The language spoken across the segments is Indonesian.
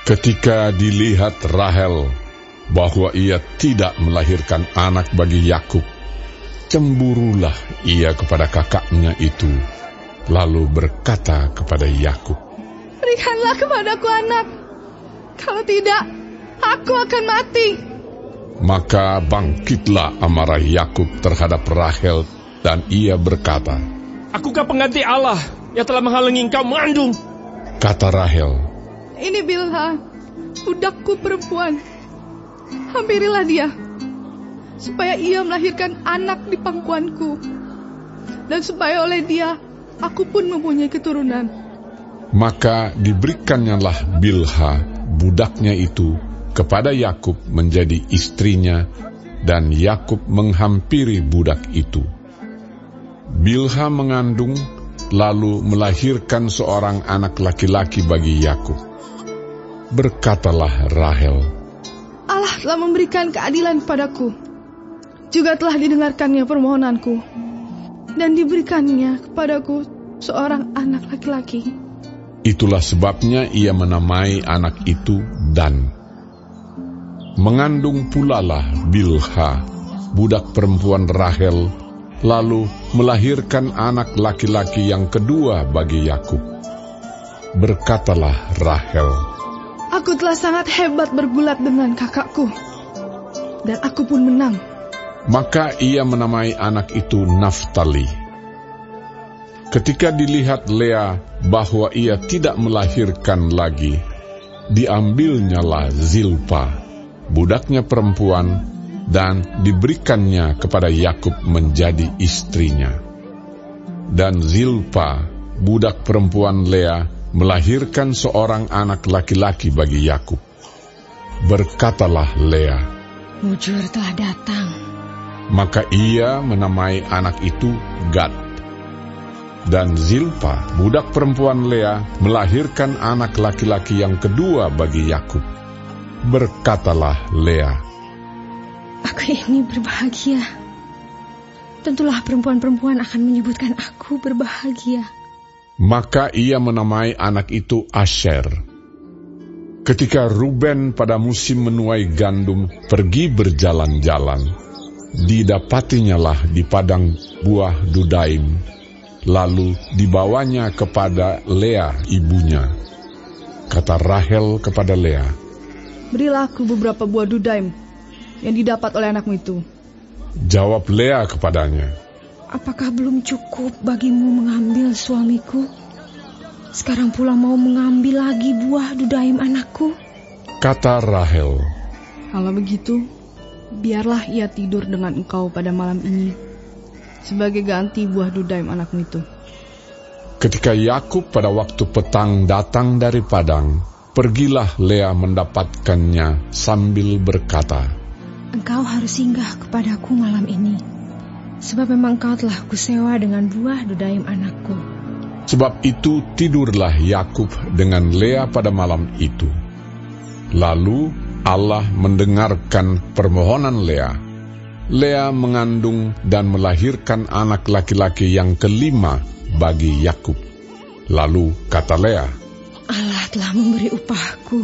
Ketika dilihat Rahel bahwa ia tidak melahirkan anak bagi Yakub, cemburulah ia kepada kakaknya itu, lalu berkata kepada Yakub, "Berikanlah kepadaku anak, kalau tidak, aku akan mati." Maka bangkitlah amarah Yakub terhadap Rahel, dan ia berkata, "Akukah pengganti Allah yang telah menghalangi engkau mengandung?" Kata Rahel, "Ini Bilha, budakku perempuan. Hampirilah dia, supaya ia melahirkan anak di pangkuanku, dan supaya oleh dia aku pun mempunyai keturunan." Maka diberikannya Bilha, budaknya itu, kepada Yakub menjadi istrinya, dan Yakub menghampiri budak itu. Bilha mengandung, lalu melahirkan seorang anak laki-laki bagi Yakub. Berkatalah Rahel, "Allah telah memberikan keadilan kepadaku, juga telah didengarkannya permohonanku, dan diberikannya kepadaku seorang anak laki-laki." Itulah sebabnya ia menamai anak itu Dan. Mengandung pulalah Bilha, budak perempuan Rahel, lalu melahirkan anak laki-laki yang kedua bagi Yakub. Berkatalah Rahel, "Aku telah sangat hebat bergulat dengan kakakku, dan aku pun menang." Maka ia menamai anak itu Naftali. Ketika dilihat Lea bahwa ia tidak melahirkan lagi, diambilnyalah Zilpa, budaknya perempuan, dan diberikannya kepada Yakub menjadi istrinya. Dan Zilpa, budak perempuan Lea, melahirkan seorang anak laki-laki bagi Yakub. Berkatalah Lea, "Mujur telah datang." Maka ia menamai anak itu Gad. Dan Zilpa, budak perempuan Lea, melahirkan anak laki-laki yang kedua bagi Yakub. Berkatalah Lea, "Aku ini berbahagia. Tentulah perempuan-perempuan akan menyebutkan aku berbahagia." Maka ia menamai anak itu Asher. Ketika Ruben pada musim menuai gandum pergi berjalan-jalan, didapatinyalah di padang buah Dudaim, lalu dibawanya kepada Lea ibunya. Kata Rahel kepada Lea, "Berilah aku beberapa buah Dudaim yang didapat oleh anakmu itu." Jawab Lea kepadanya, "Apakah belum cukup bagimu mengambil suamiku? Sekarang pula mau mengambil lagi buah Dudaim anakku?" Kata Rahel, "Kalau begitu, biarlah ia tidur dengan engkau pada malam ini, sebagai ganti buah Dudaim anakmu itu." Ketika Yakub pada waktu petang datang dari padang, pergilah Lea mendapatkannya sambil berkata, "Engkau harus singgah kepadaku malam ini, sebab memang kau telah kusewa dengan buah Dudaim anakku." Sebab itu tidurlah Yakub dengan Lea pada malam itu. Lalu Allah mendengarkan permohonan Lea. Lea mengandung dan melahirkan anak laki-laki yang kelima bagi Yakub. Lalu kata Lea, "Allah telah memberi upahku,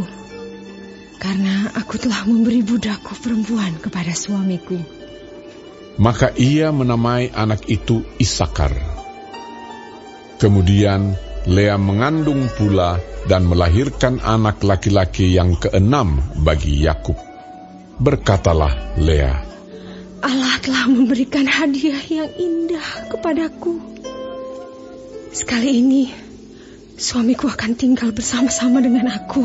karena aku telah memberi budakku perempuan kepada suamiku." Maka ia menamai anak itu Isakar. Kemudian Lea mengandung pula dan melahirkan anak laki-laki yang keenam bagi Yakub. Berkatalah Lea, "Allah telah memberikan hadiah yang indah kepadaku. Sekali ini suamiku akan tinggal bersama-sama dengan aku,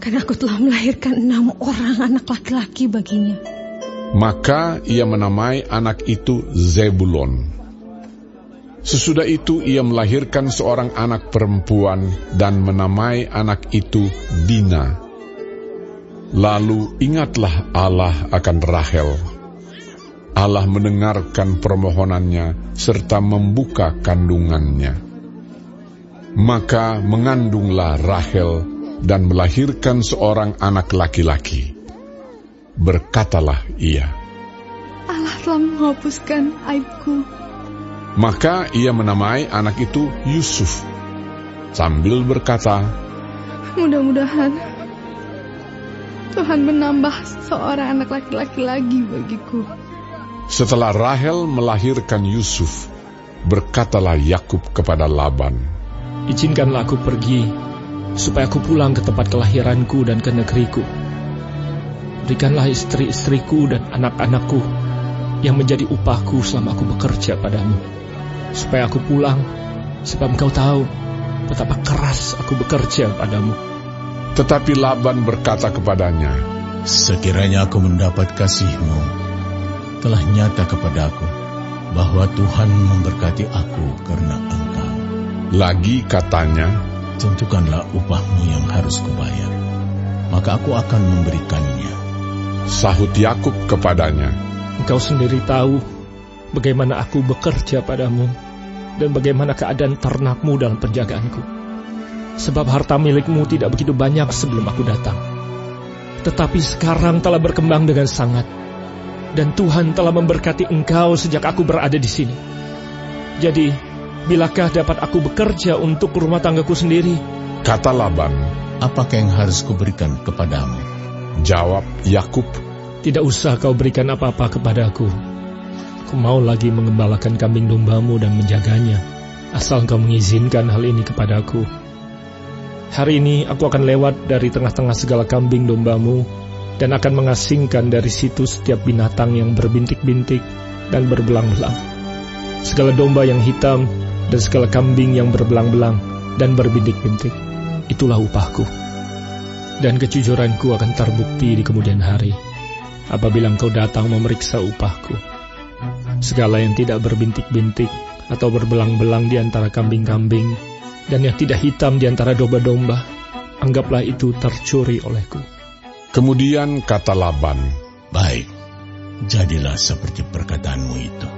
karena aku telah melahirkan 6 orang anak laki-laki baginya." Maka ia menamai anak itu Zebulon. Sesudah itu ia melahirkan seorang anak perempuan dan menamai anak itu Dina. Lalu ingatlah Allah akan Rahel. Allah mendengarkan permohonannya serta membuka kandungannya. Maka mengandunglah Rahel dan melahirkan seorang anak laki-laki. Berkatalah ia, "Allah telah menghapuskan aibku." Maka ia menamai anak itu Yusuf, sambil berkata, Mudah-mudahan Tuhan menambah seorang anak laki-laki lagi bagiku. Setelah Rahel melahirkan Yusuf, berkatalah Yakub kepada Laban, "Izinkanlah aku pergi, supaya aku pulang ke tempat kelahiranku dan ke negeriku. Berikanlah istri-istriku dan anak-anakku yang menjadi upahku selama aku bekerja padamu, supaya aku pulang, sebab engkau tahu betapa keras aku bekerja padamu." Tetapi Laban berkata kepadanya, "Sekiranya aku mendapat kasih-Mu, telah nyata kepadaku bahwa Tuhan memberkati aku karena Engkau. Lagi katanya, tentukanlah upah-Mu yang harus kubayar, maka aku akan memberikannya." Sahut Yakub kepadanya, "Engkau sendiri tahu bagaimana aku bekerja padamu dan bagaimana keadaan ternakmu dalam penjagaanku. Sebab harta milikmu tidak begitu banyak sebelum aku datang. Tetapi sekarang telah berkembang dengan sangat, dan Tuhan telah memberkati engkau sejak aku berada di sini. Jadi, bilakah dapat aku bekerja untuk rumah tanggaku sendiri?" Kata Laban, "Apakah yang harus kuberikan kepadamu?" Jawab Yakub, "Tidak usah kau berikan apa-apa kepadaku. Aku mau lagi mengembalakan kambing dombamu dan menjaganya, asal engkau mengizinkan hal ini kepadaku. Hari ini aku akan lewat dari tengah-tengah segala kambing dombamu, dan akan mengasingkan dari situ setiap binatang yang berbintik-bintik dan berbelang-belang. Segala domba yang hitam dan segala kambing yang berbelang-belang dan berbintik-bintik, itulah upahku. Dan kejujuranku akan terbukti di kemudian hari, apabila engkau datang memeriksa upahku. Segala yang tidak berbintik-bintik atau berbelang-belang di antara kambing-kambing, dan yang tidak hitam di antara domba-domba, anggaplah itu tercuri olehku." Kemudian kata Laban, "Baik, jadilah seperti perkataanmu itu."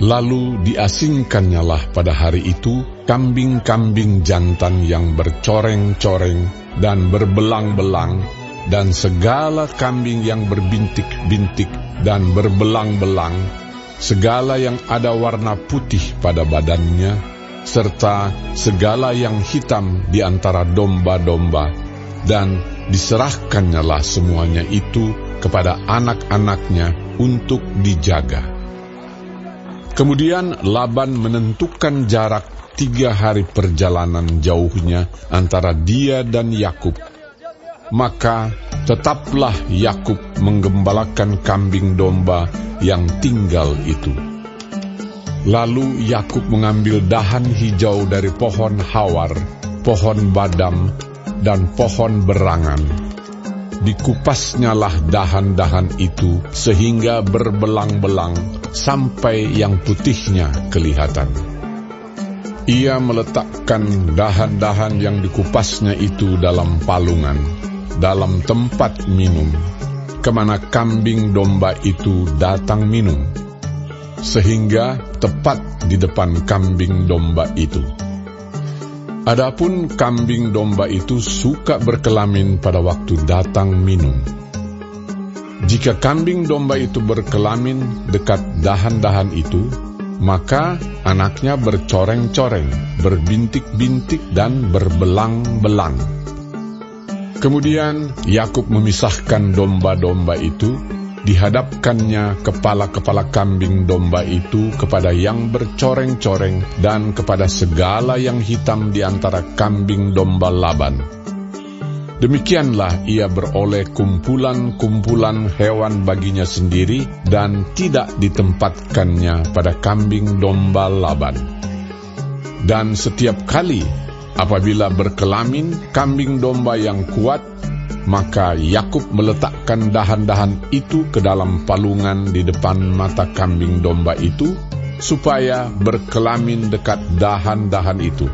Lalu diasingkannyalah pada hari itu kambing-kambing jantan yang bercoreng-coreng dan berbelang-belang, dan segala kambing yang berbintik-bintik dan berbelang-belang, segala yang ada warna putih pada badannya, serta segala yang hitam di antara domba-domba, dan diserahkannyalah semuanya itu kepada anak-anaknya untuk dijaga. Kemudian Laban menentukan jarak 3 hari perjalanan jauhnya antara dia dan Yakub. Maka tetaplah Yakub menggembalakan kambing domba yang tinggal itu. Lalu Yakub mengambil dahan hijau dari pohon hawar, pohon badam, dan pohon berangan. Dikupasnyalah dahan-dahan itu sehingga berbelang-belang sampai yang putihnya kelihatan. Ia meletakkan dahan-dahan yang dikupasnya itu dalam palungan, dalam tempat minum, kemana kambing domba itu datang minum, sehingga tepat di depan kambing domba itu. Adapun kambing domba itu suka berkelamin pada waktu datang minum. Jika kambing domba itu berkelamin dekat dahan-dahan itu, maka anaknya bercoreng-coreng, berbintik-bintik dan berbelang-belang. Kemudian Yakub memisahkan domba-domba itu, dihadapkannya kepala-kepala kambing domba itu kepada yang bercoreng-coreng dan kepada segala yang hitam di antara kambing domba Laban. Demikianlah ia beroleh kumpulan-kumpulan hewan baginya sendiri dan tidak ditempatkannya pada kambing domba Laban. Dan setiap kali apabila berkelamin kambing domba yang kuat, maka Yakub meletakkan dahan-dahan itu ke dalam palungan di depan mata kambing domba itu, supaya berkelamin dekat dahan-dahan itu.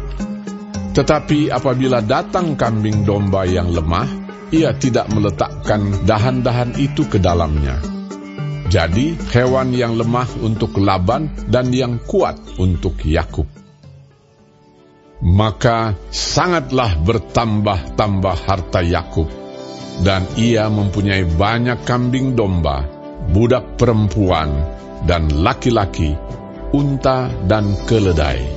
Tetapi apabila datang kambing domba yang lemah, ia tidak meletakkan dahan-dahan itu ke dalamnya. Jadi hewan yang lemah untuk Laban dan yang kuat untuk Yakub. Maka sangatlah bertambah-tambah harta Yakub, dan ia mempunyai banyak kambing domba, budak perempuan, dan laki-laki, unta dan keledai.